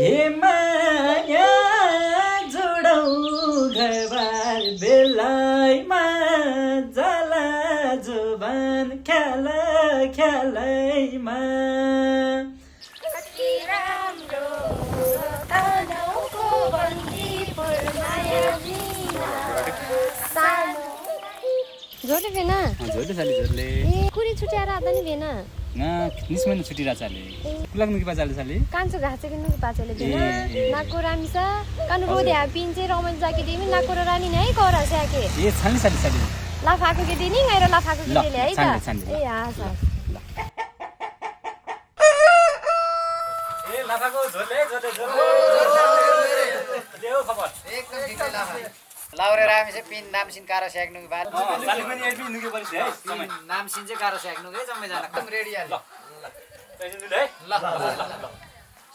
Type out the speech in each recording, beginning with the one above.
हे माया जोडौ घरबार बेलायमा जाला जुबान ख्याल ख्यालैमा कति राम्रो तनहुको बन्दीपुर माया बिना सानो जोडले भेना झोले साली झोले ए कुरी छुट्याएर आदा नि भेना ना निस महिना छुट्टी रहा साले कुलाक नुकी पाचाले साले कान्छो घाँसे कि नुकी पाचले भेना नाको रामिसा कानु रोदे पिन्चे रमन जाके दिमी नाको र रानी नै करा स्याके ए छाली साली साली लाफाको के दिनी गाइरो लाफाको के दिले है छान्ने, त छान्ने। ए आसा ए लाफाको झोले झोले झोले देऊ खबर एकदम ठिकै लाफा लाउरे रामी चाहिँ पिन नामसिन कारो स्याक्नु बार साली पनि एकदिन नुके परिस है समय नामसिन चाहिँ कारो स्याक्नु है जम्मै जना एकदम रेडी आले पैसा दिनु है ल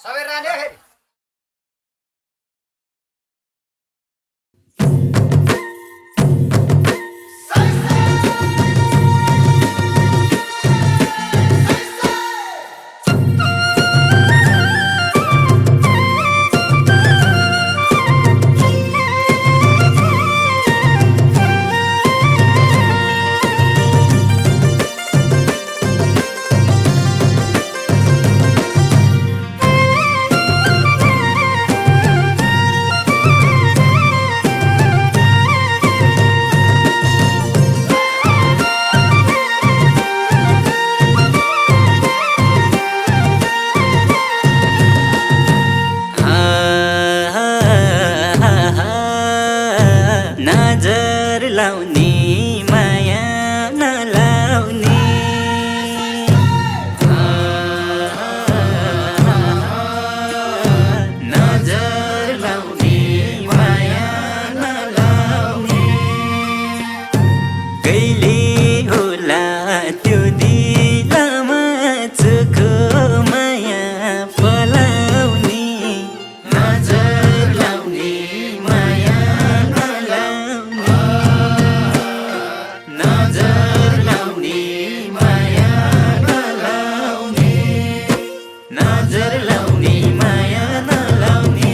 सबै रानी फेरि नजर लाउने माया नलाउने नजर लाउने माया नलाउने कहिले होला त्यो दिलमा चुको माया पलाउने नजर लाउने माया नलाउने नजर लाउने माया नलाउने नजर लाउने माया नलाउने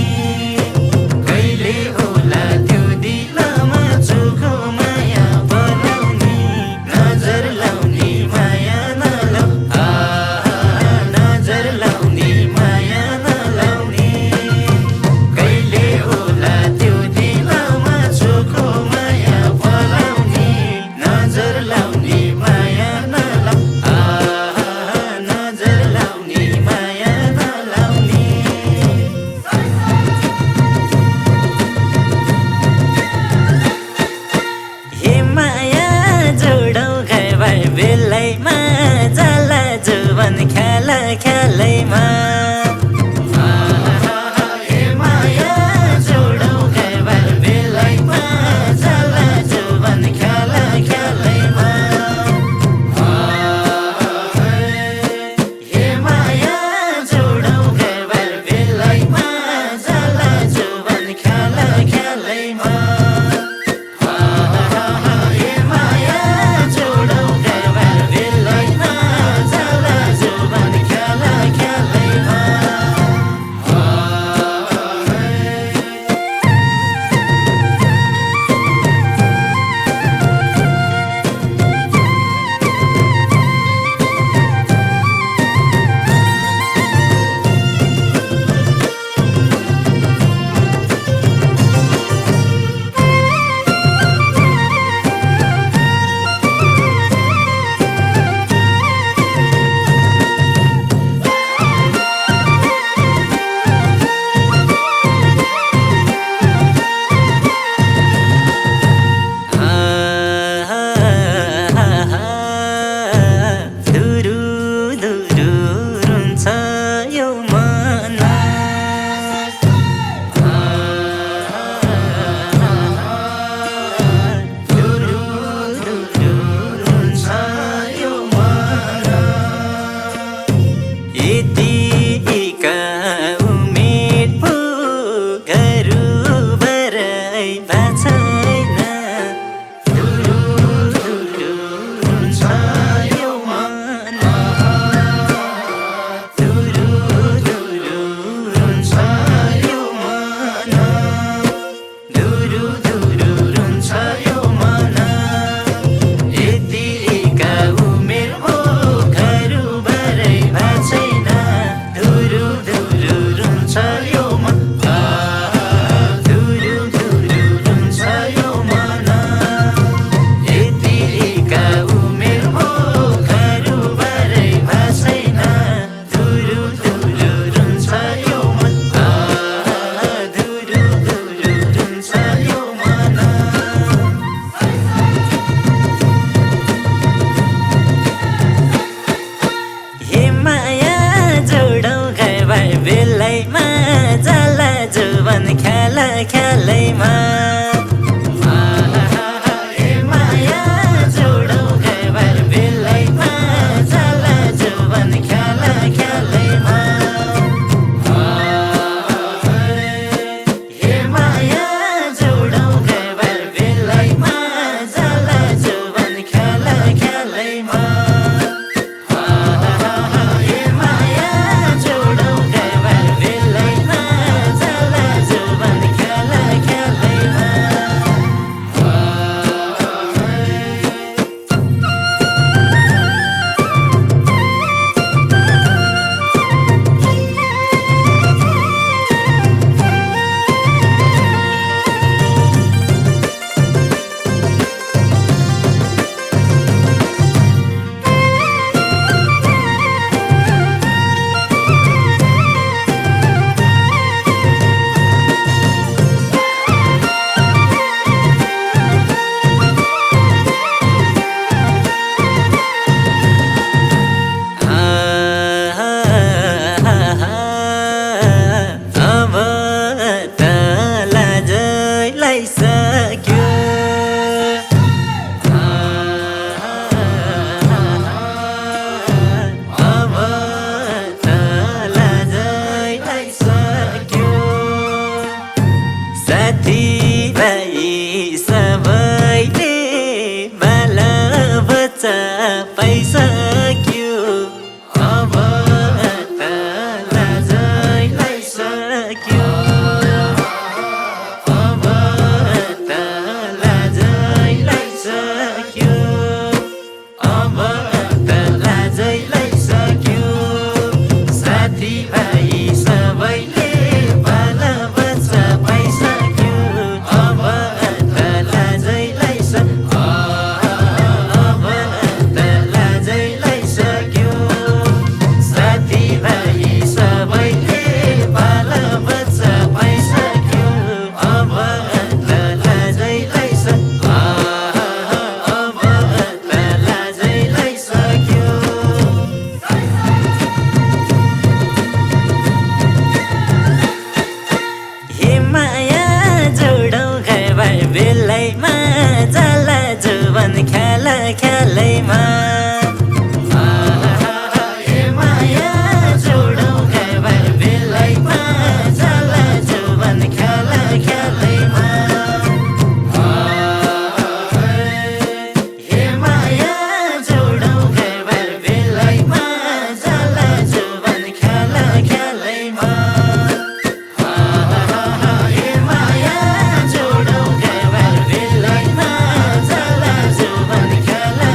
कहिले होला त्यो दिलमा चुको माया पलाउने नजर लाउने माया नलाउने नजर लाउने माया नलाउने कहिले होला त्यो दिलमा चुको माया पलाउने नजर लाउने माया नलाउने नजर लाउने माया नलाउने जुवन खेला खेलैमा माया जोडौ खबर बेलैमा जाला जुवन खेला खेलैमा माया जोडौ खबर बेलैमा जाला जुवन खेला खेलैमा माया जोडौ खबर बेलैमा जाला जुवन खेला खेलैमा अब त लाजैलाई सक्यो अब त लाजैलाई सक्यो साथीभाइ सबैले बालबच्चा पाइसक्यो अब त लाजैलाई सक्यो अब त लाजैलाई सक्यो अब त लाजैलाई सक्यो साथीभाइ सबैले बालबच्चा पाइसक्यो अब त लाजैलाई सक्यो अब त लाजैलाई सक्यो साथीभाइ सबैले बालबच्चा पाइसक्यो अब त लाजैलाई सक्यो अब त लाजैलाई सक्यो माया जोडौ खबर बेलैमा जाला जुवन खेला खेलैमा माया जोडौ खबर बेलैमा जाला जुवन खेला खेलैमा माया जोडौ खबर बेलैमा जाला जुवन खेला खेलैमा माया जोडौ खबर बेलैमा जाला जुवन खेला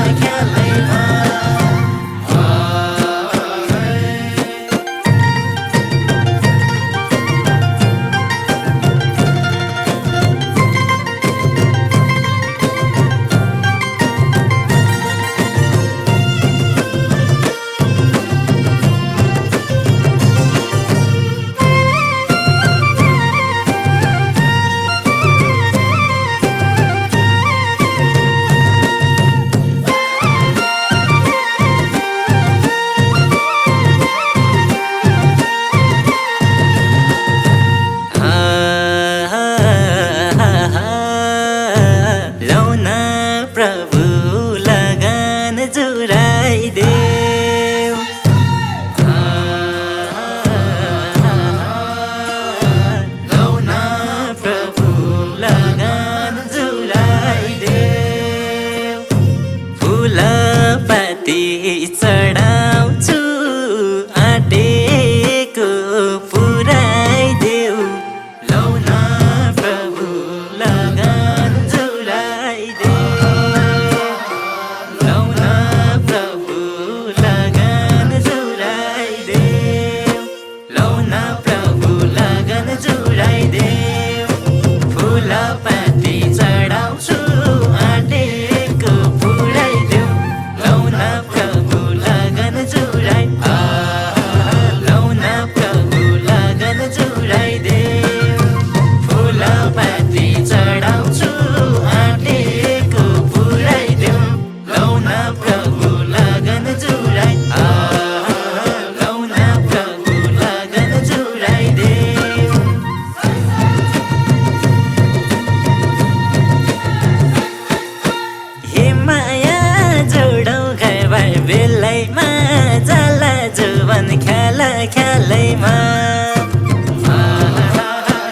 ख्यालैमा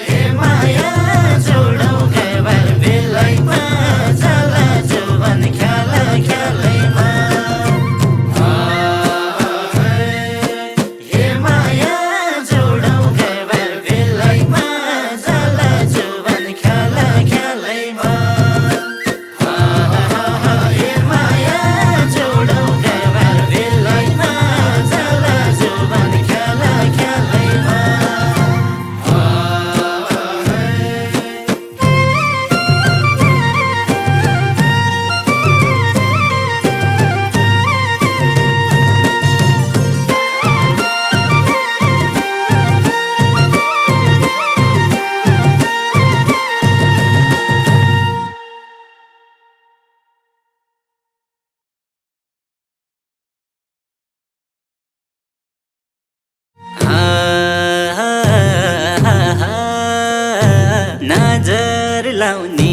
हे माया जोडौ घरबार बेलैमा जाला जुवन ख्याल ख्यालैमा हे माया जोडौ घरबार बेलैमा जाला जुवन ख्याल ख्यालैमा हे माया जोडौ घरबार बेलैमा जाला जुवन ख्याल ख्यालैमा नजर लाउने